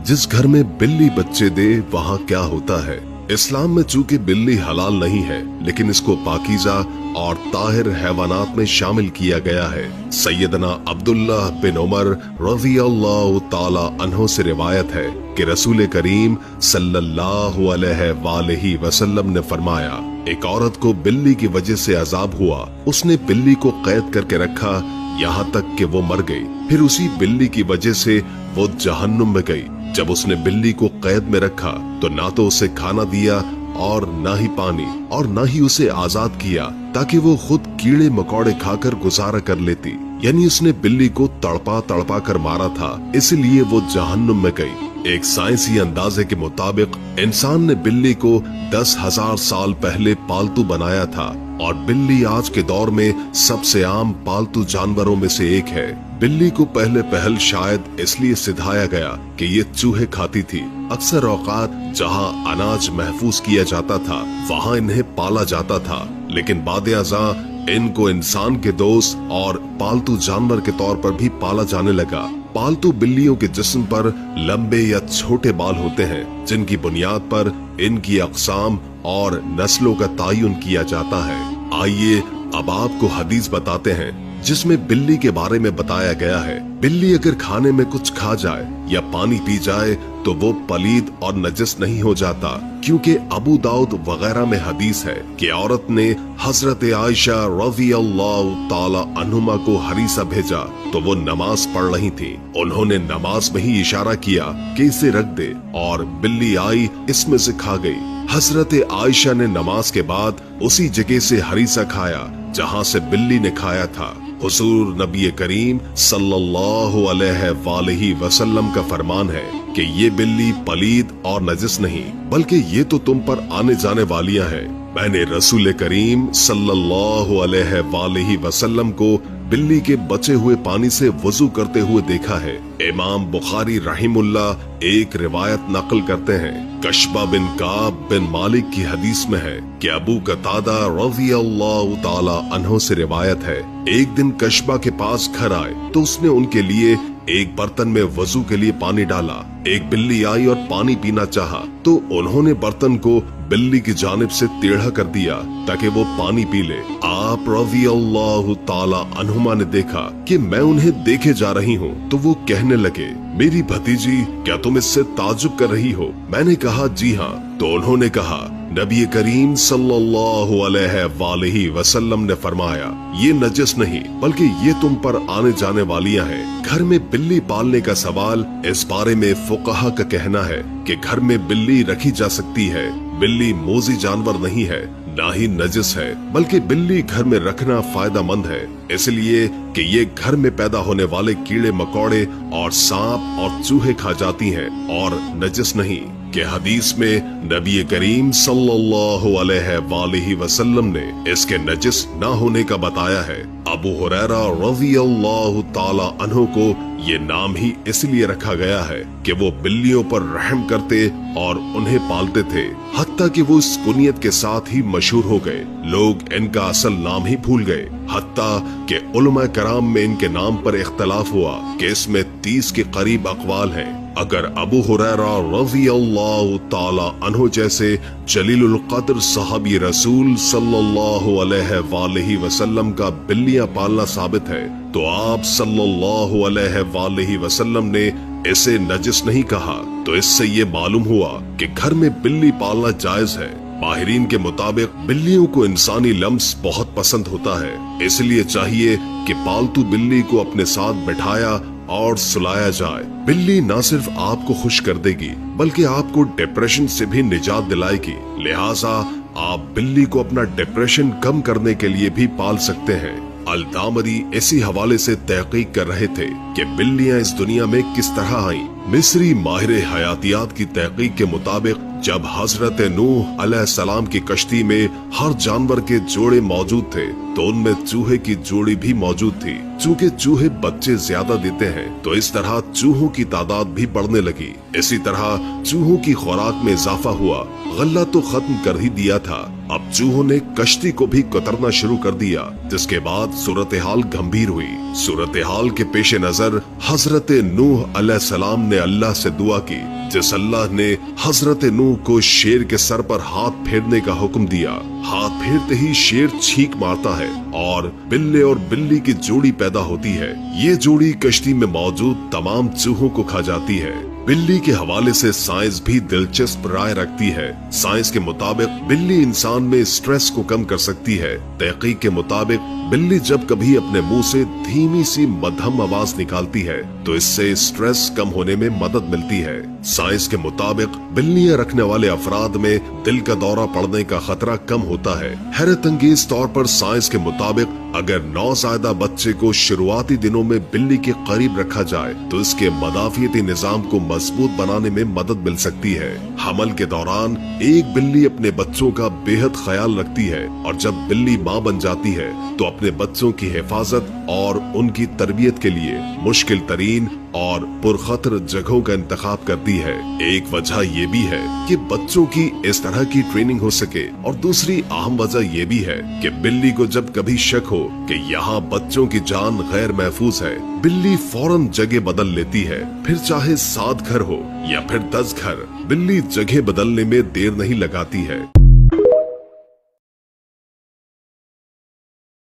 जिस घर में बिल्ली बच्चे दे वहाँ क्या होता है। इस्लाम में चूंकि बिल्ली हलाल नहीं है, लेकिन इसको पाकीज़ा और ताहिर हैवानात में शामिल किया गया है। सैयदना अब्दुल्ला बिन उमर रज़ियल्लाहु ताला अन्हु से रिवायत है कि रसूल करीम सल्लल्लाहु अलैहि वसल्लम ने फरमाया, एक औरत को बिल्ली की वजह से अजाब हुआ। उसने बिल्ली को कैद करके रखा यहाँ तक कि वो मर गई। फिर उसी बिल्ली की वजह से वो जहन्नुम में गई। जब उसने बिल्ली को कैद में रखा तो ना तो उसे खाना दिया और ना ही पानी, और ना ही उसे आजाद किया ताकि वो खुद कीड़े मकोड़े खाकर गुजारा कर लेती। यानी उसने बिल्ली को तड़पा तड़पा कर मारा था, इसलिए वो जहन्नुम में गई। एक साइंसी अंदाजे के मुताबिक इंसान ने बिल्ली को 10,000 साल पहले पालतू बनाया था, और बिल्ली आज के दौर में सबसे आम पालतू जानवरों में से एक है। बिल्ली को पहल शायद इसलिए सिधाया गया कि ये चूहे खाती थी। अक्सर औकात जहाँ अनाज महफूज किया जाता था वहाँ इन्हें पाला जाता था, लेकिन बाद-ए-अज़ां इनको इंसान के दोस्त और पालतू जानवर के तौर पर भी पाला जाने लगा। पालतू बिल्लियों के जिस्म पर लंबे या छोटे बाल होते हैं, जिनकी बुनियाद पर इनकी अक़साम और नस्लों का तयन किया जाता है। आइए अब आपको हदीस बताते हैं जिसमें बिल्ली के बारे में बताया गया है। बिल्ली अगर खाने में कुछ खा जाए या पानी पी जाए तो वो पलीद और नजस नहीं हो जाता, क्योंकि अबू दाऊद वगैरह में हदीस है कि औरत ने हजरत आयशा रज़ियल्लाहु ताला अन्हुमा को हरीसा भेजा तो वो नमाज पढ़ रही थी। उन्होंने नमाज में ही इशारा किया कि इसे रख दे, और बिल्ली आई इसमें से खा गई। हजरत आयशा ने नमाज के बाद उसी जगह से हरीसा खाया जहाँ से बिल्ली ने खाया था। हुजूर नबी करीम सल्लल्लाहु अलैहि वसल्लम का फरमान है कि ये बिल्ली पलीद और नजस नहीं, बल्कि ये तो तुम पर आने जाने वालियां हैं। मैंने रसूल करीम सल्लल्लाहु अलैहि वसल्लम को बिल्ली के बचे हुए पानी से वजू करते हुए देखा है। इमाम बुखारी रहीमुल्लाह एक रिवायत नकल करते हैं। कशबा बिन काब बिन मालिक की हदीस में है कि अबू कतादा रज़ियल्लाहु ताला अन्हु से रिवायत है, एक दिन कशबा के पास घर आए तो उसने उनके लिए एक बर्तन में वजू के लिए पानी डाला। एक बिल्ली आई और पानी पीना चाहा तो उन्होंने बर्तन को बिल्ली की जानिब से टेढ़ा कर दिया ताकि वो पानी पी ले। आप रज़ियल्लाहु ताला अन्हुमा ने देखा कि मैं उन्हें देखे जा रही हूँ तो वो कहने लगे, मेरी भतीजी क्या तुम इससे ताज्जुब कर रही हो? मैंने कहा जी हाँ। तो उन्होंने कहा, नबी करीम सल्लल्लाहु अलैहि वसल्लम ने फरमाया, ये नजस नहीं बल्कि ये तुम पर आने जाने वालियां हैं। घर में बिल्ली पालने का सवाल, इस बारे में फुक़हा का कहना है कि घर में बिल्ली रखी जा सकती है। बिल्ली मोज़ी जानवर नहीं है, ना ही नजस है, बल्कि बिल्ली घर में रखना फायदा मंद है, इसलिए कि ये घर में पैदा होने वाले कीड़े मकोड़े और सांप और चूहे खा जाती हैं, और नजस नहीं। कि हदीस में नबी करीम सल्लल्लाहु अलैहि वसल्लम ने इसके नजस ना होने का बताया है। अबू हुरैरा रज़ियल्लाहु ताला अन्हु को ये नाम ही इसलिए रखा गया है कि वो बिल्लियों पर रहम करते और उन्हें पालते थे, हत्ता कि वो इस कुनियत के साथ ही मशहूर हो गए। लोग इनका असल नाम ही भूल गए, हत्ता कि उलमा कराम में इनके नाम पर इख्तलाफ हुआ कि इसमें 30 के करीब अक़वाल हैं। अगर अबू हुरैरा रज़ियल्लाहु ताला अन्हु जैसे जलीलुल क़द्र सहाबी रसूल सल्लल्लाहु अलैहि वसल्लम का बिल्लियां पालना साबित है, तो आप सल्लल्लाहु अलैहि वसल्लम ने इसे नजस नहीं कहा। तो इससे ये मालूम हुआ कि घर में बिल्ली पालना जायज है। माहिरीन के मुताबिक बिल्लियों को इंसानी लम्स बहुत पसंद होता है, इसलिए चाहिए कि पालतू बिल्ली को अपने साथ बैठाया और सुलाया जाए। बिल्ली न सिर्फ आपको खुश कर देगी बल्कि आपको डिप्रेशन से भी निजात दिलाएगी। लिहाजा आप बिल्ली को अपना डिप्रेशन कम करने के लिए भी पाल सकते हैं। अल-दामरी इसी हवाले से तहकीक कर रहे थे कि बिल्लियां इस दुनिया में किस तरह आईं। मिस्री माहिर हयातियात की तहकीक के मुताबिक जब हजरत नूह अलैहिस्सलाम की कश्ती में हर जानवर के जोड़े मौजूद थे तो उनमें चूहे की जोड़ी भी मौजूद थी। चूंकि चूहे बच्चे ज्यादा देते हैं तो इस तरह चूहों की तादाद भी बढ़ने लगी। इसी तरह चूहों की खुराक में इजाफा हुआ। गल्ला तो खत्म कर ही दिया था, अब चूहों ने कश्ती को भी कतरना शुरू कर दिया, जिसके बाद सूरत हाल गंभीर हुई। सूरत हाल के पेश नजर हजरत नूह अलैहिस्सलाम ने अल्लाह से दुआ की। जिस अल्लाह ने हजरत नूह को शेर के सर पर हाथ फेरने का हुक्म दिया, हाथ फेरते ही शेर छींक मारता है और बिल्ले और बिल्ली की जोड़ी पैदा होती है। ये जोड़ी कश्ती में मौजूद तमाम चूहों को खा जाती है। बिल्ली के हवाले से साइंस भी दिलचस्प राय रखती है। साइंस के मुताबिक बिल्ली इंसान में स्ट्रेस को कम कर सकती है। तहकीक के मुताबिक बिल्ली जब कभी अपने मुंह से धीमी सी मध्यम आवाज निकालती है तो इससे स्ट्रेस कम होने में मदद मिलती है। साइंस के मुताबिक बिल्लियां रखने वाले अफराद में दिल का दौरा पड़ने का खतरा कम होता है। हैरत अंगेज तौर पर साइंस के मुताबिक अगर नौज़ायदा बच्चे को शुरुआती दिनों में बिल्ली के करीब रखा जाए तो इसके मदाफियती निजाम को मजबूत बनाने में मदद मिल सकती है। हमल के दौरान एक बिल्ली अपने बच्चों का बेहद ख्याल रखती है और जब बिल्ली माँ बन जाती है तो अपने बच्चों की हिफाजत और उनकी तरबियत के लिए मुश्किल तरीन और पुरखतर जगहों का इंतखाब करती है। एक वजह ये भी है कि बच्चों की इस तरह की ट्रेनिंग हो सके और दूसरी अहम वजह ये भी है कि बिल्ली को जब कभी शक हो कि यहाँ बच्चों की जान गैर महफूज है, बिल्ली फौरन जगह बदल लेती है। फिर चाहे 7 घर हो या फिर 10 घर, बिल्ली जगह बदलने में देर नहीं लगाती है।